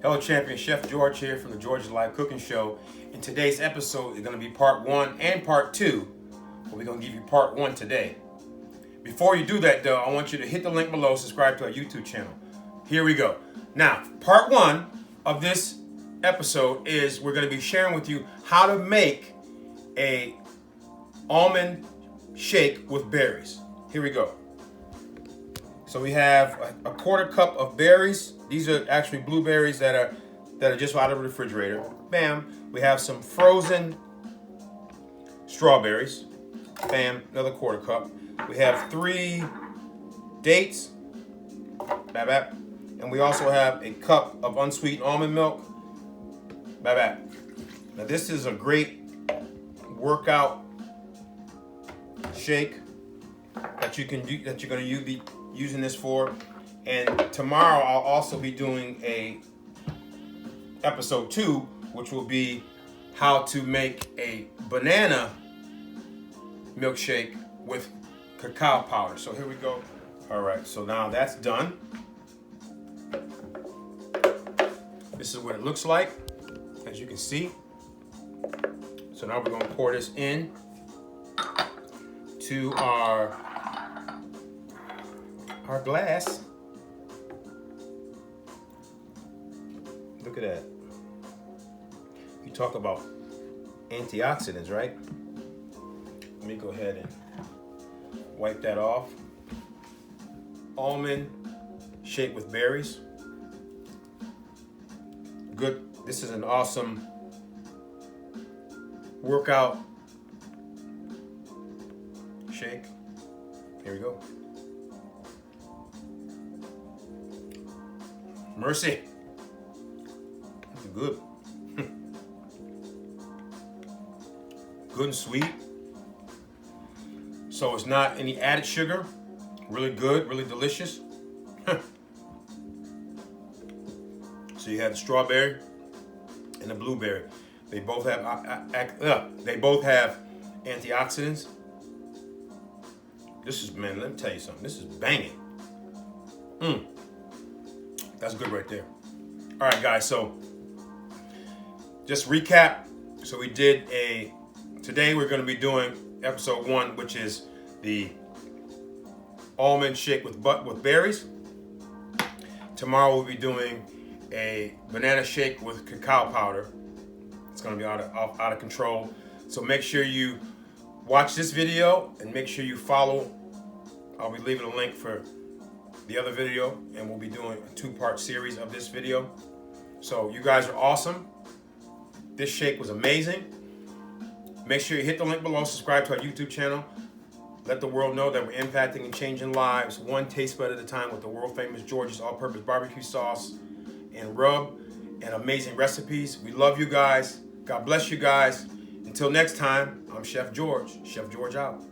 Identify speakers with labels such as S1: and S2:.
S1: Hello Champion, Chef George here from the George's Live Cooking Show. In today's episode is going to be part 1 and part 2, but we're going to give you part 1 today. Before you do that though, I want you to hit the link below, subscribe to our YouTube channel. Here we go. Now, part 1 of this episode is we're going to be sharing with you how to make a almond shake with berries. Here we go. So we have a quarter cup of berries. These are actually blueberries that are just out of the refrigerator. Bam. We have some frozen strawberries. Bam. Another quarter cup. We have 3 dates. Bam, bam. And we also have a cup of unsweetened almond milk. Bam, bam. Now this is a great workout shake that you can do, that you're going to be using this for. And tomorrow I'll also be doing a episode 2, which will be how to make a banana milkshake with cacao powder. So here we go. All right, so now that's done. This is what it looks like, as you can see. So now we're going to pour this in to our glass. Look at that. You talk about antioxidants, right? Let me go ahead and wipe that off. Almond shake with berries. Good. This is an awesome workout shake. Here we go. Mercy. Good. Good and sweet. So it's not any added sugar. Really good, really delicious. So you have the strawberry and the blueberry. They both have antioxidants. This is, man, let me tell you something. This is banging. That's good right there. All right, guys, so just recap. So we did today we're going to be doing episode 1, which is the almond shake with berries. Tomorrow we'll be doing a banana shake with cacao powder. It's going to be out of control. So make sure you watch this video and make sure you follow. I'll be leaving a link for the other video, and we'll be doing a 2-part series of this video. So you guys are awesome. This shake was amazing. Make sure you hit the link below, subscribe to our YouTube channel. Let the world know that we're impacting and changing lives one taste bud at a time with the world famous George's all-purpose barbecue sauce and rub and amazing recipes. We love you guys. God bless you guys. Until next time, I'm Chef George. Chef George out.